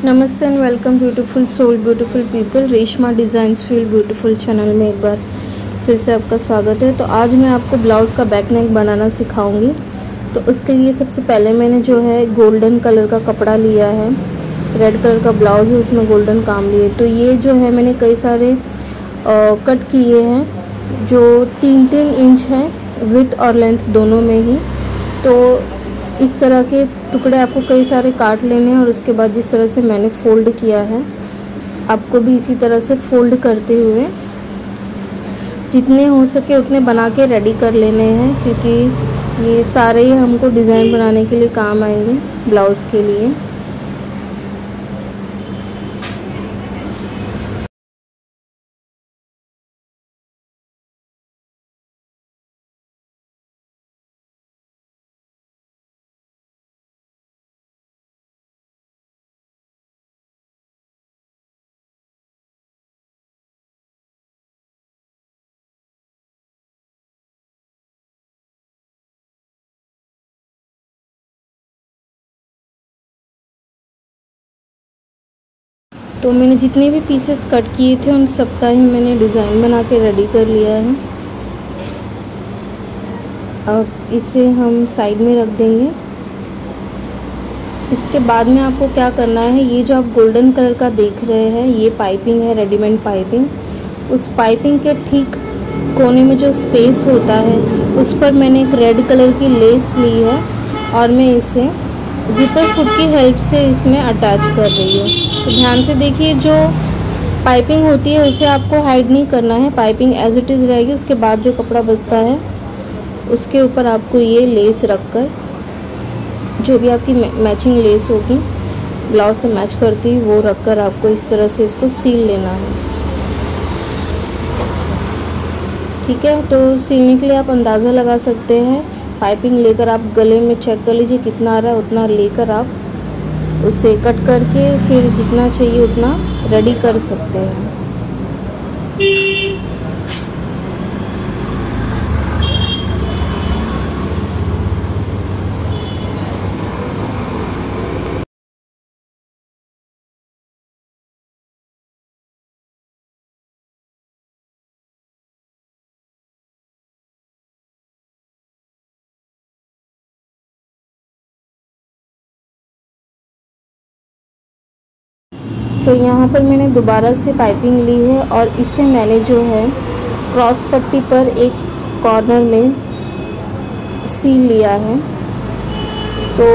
नमस्ते and welcome beautiful soul beautiful people Reshma designs feel beautiful channel में एक बार फिर से आपका स्वागत है। तो आज मैं आपको ब्लाउज़ का बैक नेक बनाना सिखाऊंगी। तो उसके लिए सबसे पहले मैंने जो है गोल्डन कलर का कपड़ा लिया है, रेड कलर का ब्लाउज़ है उसमें गोल्डन काम लिए। तो ये जो है मैंने कई सारे कट किए हैं जो 3-3 इंच है विड्थ और लेंथ दोनों में ही। तो इस तरह के टुकड़े आपको कई सारे काट लेने हैं और उसके बाद जिस तरह से मैंने फ़ोल्ड किया है आपको भी इसी तरह से फ़ोल्ड करते हुए जितने हो सके उतने बना के रेडी कर लेने हैं, क्योंकि ये सारे ही हमको डिज़ाइन बनाने के लिए काम आएंगे ब्लाउज़ के लिए। तो मैंने जितने भी पीसेस कट किए थे उन सब का ही मैंने डिज़ाइन बना के रेडी कर लिया है। अब इसे हम साइड में रख देंगे। इसके बाद में आपको क्या करना है, ये जो आप गोल्डन कलर का देख रहे हैं ये पाइपिंग है, रेडीमेड पाइपिंग। उस पाइपिंग के ठीक कोने में जो स्पेस होता है उस पर मैंने एक रेड कलर की लेस ली है और मैं इसे जिपर फुट की हेल्प से इसमें अटैच कर रही हूँ। तो ध्यान से देखिए, जो पाइपिंग होती है उसे आपको हाइड नहीं करना है, पाइपिंग एज इट इज़ रहेगी। उसके बाद जो कपड़ा बचता है उसके ऊपर आपको ये लेस रखकर, जो भी आपकी मैचिंग लेस होगी ब्लाउज से मैच करती वो रखकर आपको इस तरह से इसको सील लेना है। ठीक है, तो सीलने के लिए आप अंदाज़ा लगा सकते हैं। पाइपिंग लेकर आप गले में चेक कर लीजिए कितना आ रहा है, उतना लेकर आप उसे कट करके फिर जितना चाहिए उतना रेडी कर सकते हैं। तो यहाँ पर मैंने दोबारा से पाइपिंग ली है और इसे मैंने जो है क्रॉस पट्टी पर एक कॉर्नर में सील लिया है। तो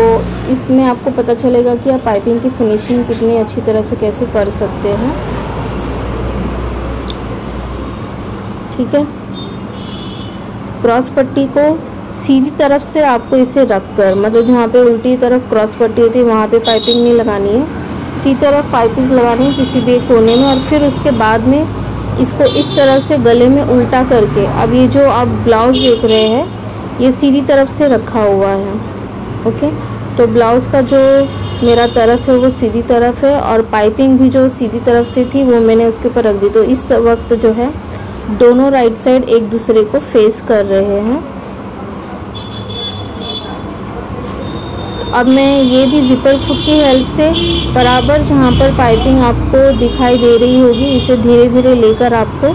इसमें आपको पता चलेगा कि आप पाइपिंग की फिनिशिंग कितनी अच्छी तरह से कैसे कर सकते हैं। ठीक है, क्रॉस पट्टी को सीधी तरफ से आपको इसे रखकर, मतलब जहाँ पे उल्टी तरफ क्रॉस पट्टी होती है वहाँ पे पाइपिंग नहीं लगानी है, सीधी तरफ पाइपिंग लगानी है किसी भी एक कोने में। और फिर उसके बाद में इसको इस तरह से गले में उल्टा करके, अब ये जो आप ब्लाउज़ देख रहे हैं ये सीधी तरफ से रखा हुआ है। ओके, तो ब्लाउज़ का जो मेरा तरफ है वो सीधी तरफ है और पाइपिंग भी जो सीधी तरफ से थी वो मैंने उसके ऊपर रख दी। तो इस वक्त जो है दोनों राइट साइड एक दूसरे को फेस कर रहे हैं। अब मैं ये भी जिपर फुट की हेल्प से बराबर जहाँ पर पाइपिंग आपको दिखाई दे रही होगी इसे धीरे धीरे लेकर आपको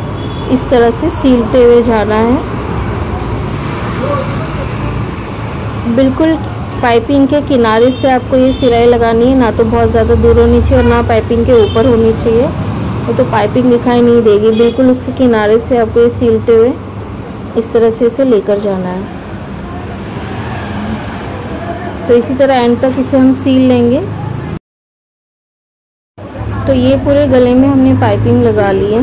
इस तरह से सीलते हुए जाना है। बिल्कुल पाइपिंग के किनारे से आपको ये सिलाई लगानी है, ना तो बहुत ज़्यादा दूर होनी चाहिए और ना पाइपिंग के ऊपर होनी चाहिए, तो पाइपिंग दिखाई नहीं देगी। बिल्कुल उसके किनारे से आपको ये सीलते हुए इस तरह से इसे लेकर जाना है। तो इसी तरह एंड तक इसे हम सील लेंगे। तो ये पूरे गले में हमने पाइपिंग लगा ली है।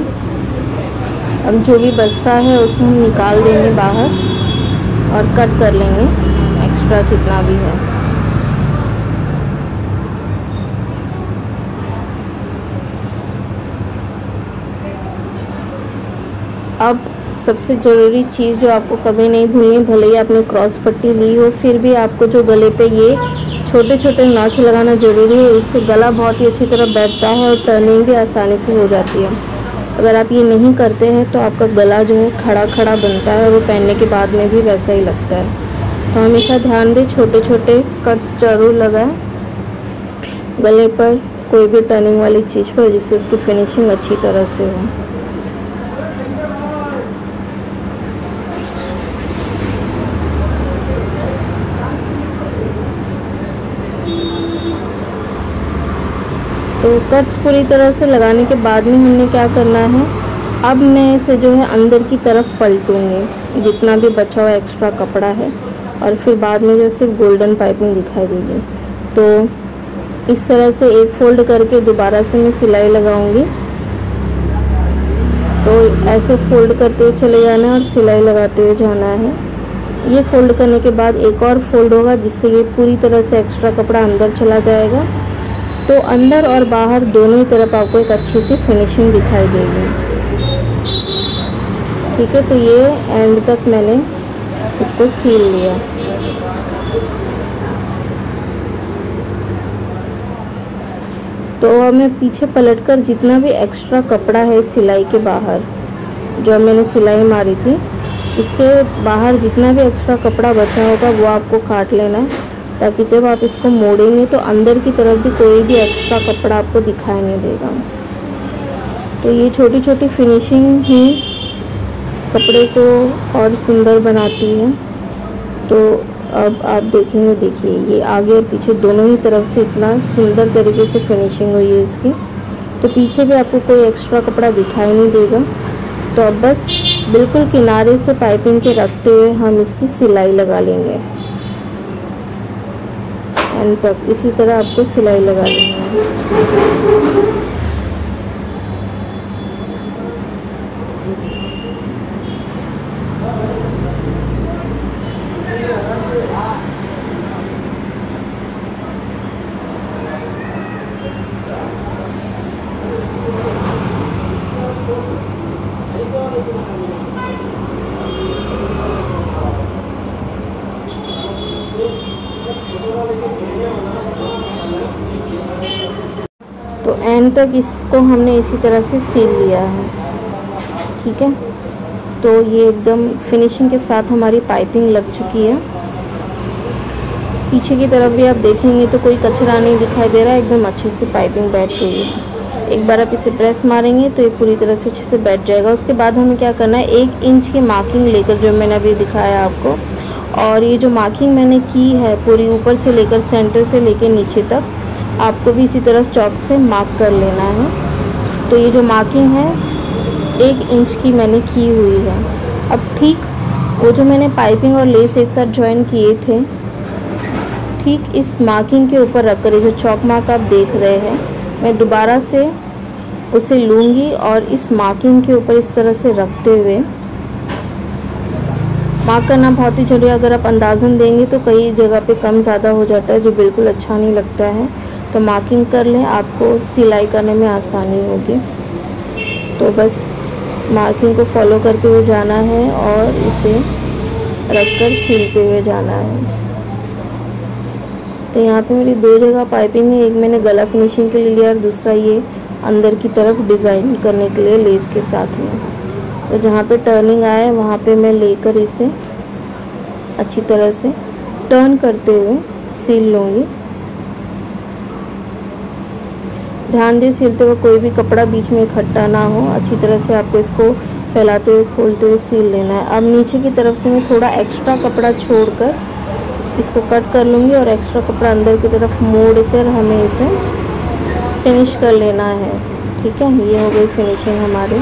अब जो भी बचता है उसे हम निकाल देंगे बाहर और कट कर लेंगे एक्स्ट्रा जितना भी है। अब सबसे ज़रूरी चीज़ जो आपको कभी नहीं भूलनी है, भले ही आपने क्रॉस पट्टी ली हो फिर भी आपको जो गले पे ये छोटे छोटे नॉच लगाना ज़रूरी है। इससे गला बहुत ही अच्छी तरह बैठता है और टर्निंग भी आसानी से हो जाती है। अगर आप ये नहीं करते हैं तो आपका गला जो है खड़ा खड़ा बनता है और वो पहनने के बाद में भी वैसा ही लगता है। तो हमेशा ध्यान दें, छोटे छोटे कट्स जरूर लगाएं गले पर कोई भी टर्निंग वाली चीज़ पर, जिससे उसकी फिनिशिंग अच्छी तरह से हो। तो कट्स पूरी तरह से लगाने के बाद में हमने क्या करना है, अब मैं इसे जो है अंदर की तरफ पलटूंगी, जितना भी बचा हुआ एक्स्ट्रा कपड़ा है, और फिर बाद में जो सिर्फ गोल्डन पाइपिंग दिखाई देगी। तो इस तरह से एक फोल्ड करके दोबारा से मैं सिलाई लगाऊंगी। तो ऐसे फोल्ड करते हुए चले जाना है और सिलाई लगाते हुए जाना है। ये फोल्ड करने के बाद एक और फोल्ड होगा, जिससे ये पूरी तरह से एक्स्ट्रा कपड़ा अंदर चला जाएगा। तो अंदर और बाहर दोनों ही तरफ आपको एक अच्छी सी फिनिशिंग दिखाई देगी। ठीक है, तो ये एंड तक मैंने इसको सील लिया। तो अब मैं पीछे पलटकर जितना भी एक्स्ट्रा कपड़ा है सिलाई के बाहर, जो मैंने सिलाई मारी थी, इसके बाहर जितना भी एक्स्ट्रा कपड़ा बचा होगा वो आपको काट लेना है, ताकि जब आप इसको मोड़ेंगे तो अंदर की तरफ भी कोई भी एक्स्ट्रा कपड़ा आपको दिखाई नहीं देगा। तो ये छोटी छोटी फिनिशिंग ही कपड़े को और सुंदर बनाती है। तो अब आप देखेंगे, देखिए ये आगे और पीछे दोनों ही तरफ से इतना सुंदर तरीके से फिनिशिंग हुई है इसकी। तो pीछे भी आपको कोई एक्स्ट्रा कपड़ा दिखाई नहीं देगा। तो अब बस बिल्कुल किनारे से पाइपिंग के रखते हुए हम इसकी सिलाई लगा लेंगे एंड तक। इसी तरह आपको सिलाई लगा लेनी है। तो एंड तक इसको हमने इसी तरह से सील लिया है। ठीक है, तो ये एकदम फिनिशिंग के साथ हमारी पाइपिंग लग चुकी है। पीछे की तरफ भी आप देखेंगे तो कोई कचरा नहीं दिखाई दे रहा है, एकदम अच्छे से पाइपिंग बैठ गई है। एक बार आप इसे प्रेस मारेंगे तो ये पूरी तरह से अच्छे से बैठ जाएगा। उसके बाद हमें क्या करना है, 1 इंच की मार्किंग लेकर, जो मैंने अभी दिखाया आपको, और ये जो मार्किंग मैंने की है पूरी ऊपर से लेकर सेंटर से लेकर नीचे तक, आपको भी इसी तरह चॉक से मार्क कर लेना है। तो ये जो मार्किंग है 1 इंच की मैंने की हुई है। अब ठीक वो जो मैंने पाइपिंग और लेस एक साथ ज्वाइन किए थे, ठीक इस मार्किंग के ऊपर रखकर, ये जो चॉक मार्क आप देख रहे हैं, मैं दोबारा से उसे लूँगी और इस मार्किंग के ऊपर इस तरह से रखते हुए मार्क करना बहुत ही जरूरी है। अगर आप अंदाज़न देंगे तो कई जगह पे कम ज़्यादा हो जाता है, जो बिल्कुल अच्छा नहीं लगता है। तो मार्किंग कर लें, आपको सिलाई करने में आसानी होगी। तो बस मार्किंग को फॉलो करते हुए जाना है और इसे रखकर सिलते हुए जाना है। तो यहाँ पे मेरी 2 जगह पाइपिंग है, एक मैंने गला फिनिशिंग के लिए लिया और दूसरा ये अंदर की तरफ डिज़ाइन करने के लिए लेस के साथ में। तो जहाँ पे टर्निंग आए वहाँ पे मैं लेकर इसे अच्छी तरह से टर्न करते हुए सील लूँगी। ध्यान दें सिलते हुए कोई भी कपड़ा बीच में इकट्ठा ना हो। अच्छी तरह से आपको इसको फैलाते हुए खोलते हुए सील लेना है। अब नीचे की तरफ से मैं थोड़ा एक्स्ट्रा कपड़ा छोड़कर इसको कट कर लूँगी और एक्स्ट्रा कपड़ा अंदर की तरफ मोड़ कर हमें इसे फिनिश कर लेना है। ठीक है, ये हो गई फिनिशिंग हमारी।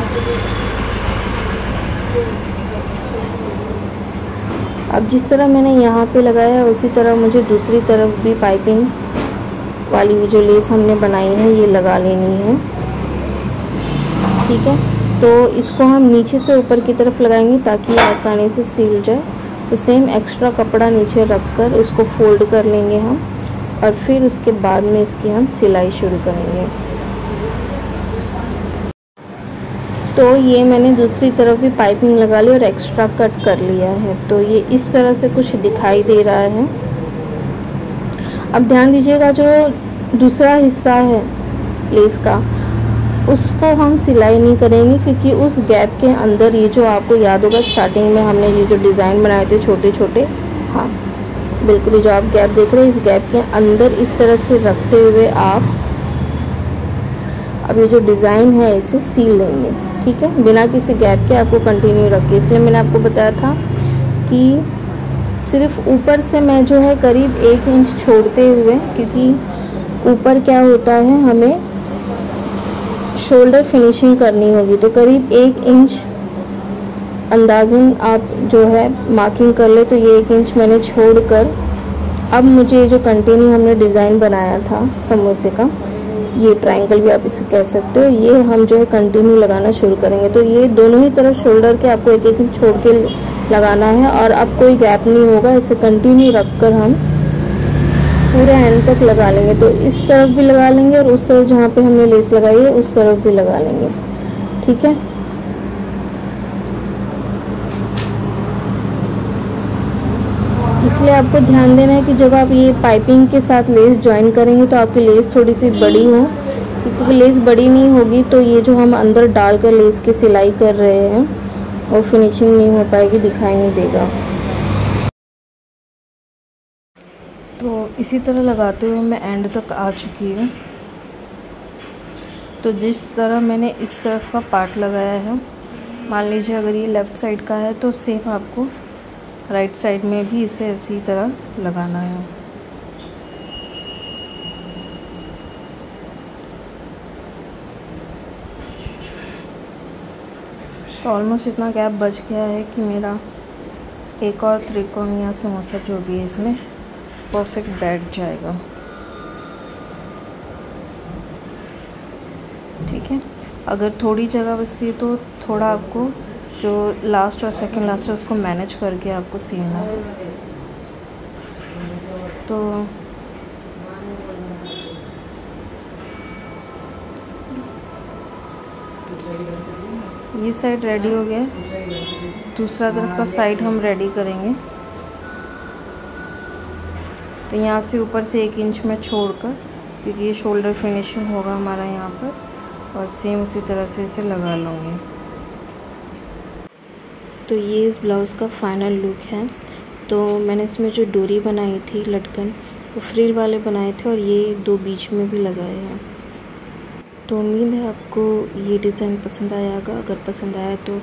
अब जिस तरह मैंने यहाँ पे लगाया उसी तरह मुझे दूसरी तरफ भी पाइपिंग वाली जो लेस हमने बनाई है ये लगा लेनी है। ठीक है, तो इसको हम नीचे से ऊपर की तरफ लगाएंगे ताकि ये आसानी से सील जाए। तो सेम एक्स्ट्रा कपड़ा नीचे रखकर उसको फोल्ड कर लेंगे हम, और फिर उसके बाद में इसकी हम सिलाई शुरू करेंगे। तो ये मैंने दूसरी तरफ भी पाइपिंग लगा ली और एक्स्ट्रा कट कर लिया है। तो ये इस तरह से कुछ दिखाई दे रहा है। अब ध्यान दीजिएगा, जो दूसरा हिस्सा है लेस का, उसको हम सिलाई नहीं करेंगे, क्योंकि उस गैप के अंदर, ये जो आपको याद होगा स्टार्टिंग में हमने ये जो डिज़ाइन बनाए थे छोटे छोटे, हाँ बिल्कुल, जो आप गैप देख रहे हैं, इस गैप के अंदर इस तरह से रखते हुए आप अब ये जो डिज़ाइन है इसे सील लेंगे, ठीक है, बिना किसी गैप के आपको कंटिन्यू रख के। इसलिए मैंने आपको बताया था कि सिर्फ ऊपर से मैं जो है करीब 1 इंच छोड़ते हुए, क्योंकि ऊपर क्या होता है हमें शोल्डर फिनिशिंग करनी होगी, तो करीब 1 इंच अंदाज़न आप जो है मार्किंग कर ले। तो ये 1 इंच मैंने छोड़कर अब मुझे जो कंटिन्यू हमने डिज़ाइन बनाया था समोसे का, ये ट्रायंगल भी आप इसे कह सकते हो, ये हम जो है कंटिन्यू लगाना शुरू करेंगे। तो ये दोनों ही तरफ शोल्डर के आपको 1-1 इंच छोड़ के लगाना है और अब कोई गैप नहीं होगा। इसे कंटिन्यू रखकर हम पूरे एंड तक लगा लेंगे। तो इस तरफ भी लगा लेंगे और उस तरफ जहाँ पे हमने लेस लगाई है उस तरफ भी लगा लेंगे, ठीक है। इसलिए आपको ध्यान देना है कि जब आप ये पाइपिंग के साथ लेस ज्वाइन करेंगे तो आपकी लेस थोड़ी सी बड़ी हो, क्योंकि लेस बड़ी नहीं होगी तो ये जो हम अंदर डालकर लेस की सिलाई कर रहे हैं और फिनिशिंग नहीं हो पाएगी, दिखाई नहीं देगा। तो इसी तरह लगाते हुए मैं एंड तक आ चुकी हूँ। तो जिस तरह मैंने इस तरफ का पार्ट लगाया है, मान लीजिए अगर ये लेफ़्ट साइड का है तो सेम आपको राइट साइड में भी इसे इसी तरह लगाना है। तो ऑलमोस्ट इतना गैप बच गया है कि मेरा एक और त्रिकोण या समोसा जो भी है इसमें परफेक्ट बैठ जाएगा, ठीक है। अगर थोड़ी जगह बचती है तो थोड़ा आपको जो लास्ट और सेकंड लास्ट है उसको मैनेज करके आपको सीना है। तो ये साइड रेडी हो गया, दूसरा तरफ का साइड हम रेडी करेंगे। तो यहाँ से ऊपर से 1 इंच में छोड़कर, क्योंकि ये शोल्डर फिनिशिंग होगा हमारा यहाँ पर, और सेम उसी तरह से इसे लगा लूँगी। तो ये इस ब्लाउज़ का फाइनल लुक है। तो मैंने इसमें जो डोरी बनाई थी लटकन, वो फ्रिल वाले बनाए थे और ये 2 बीच में भी लगाए हैं। तो उम्मीद है आपको ये डिज़ाइन पसंद आया होगा। अगर पसंद आया तो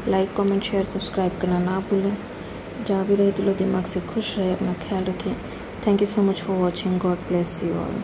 लाइक, कमेंट, शेयर, सब्सक्राइब करना ना भूलें। जहाँ भी रहे दिलो दिमाग से खुश रहे, अपना ख्याल रखें। Thank you so much for watching. God bless you all.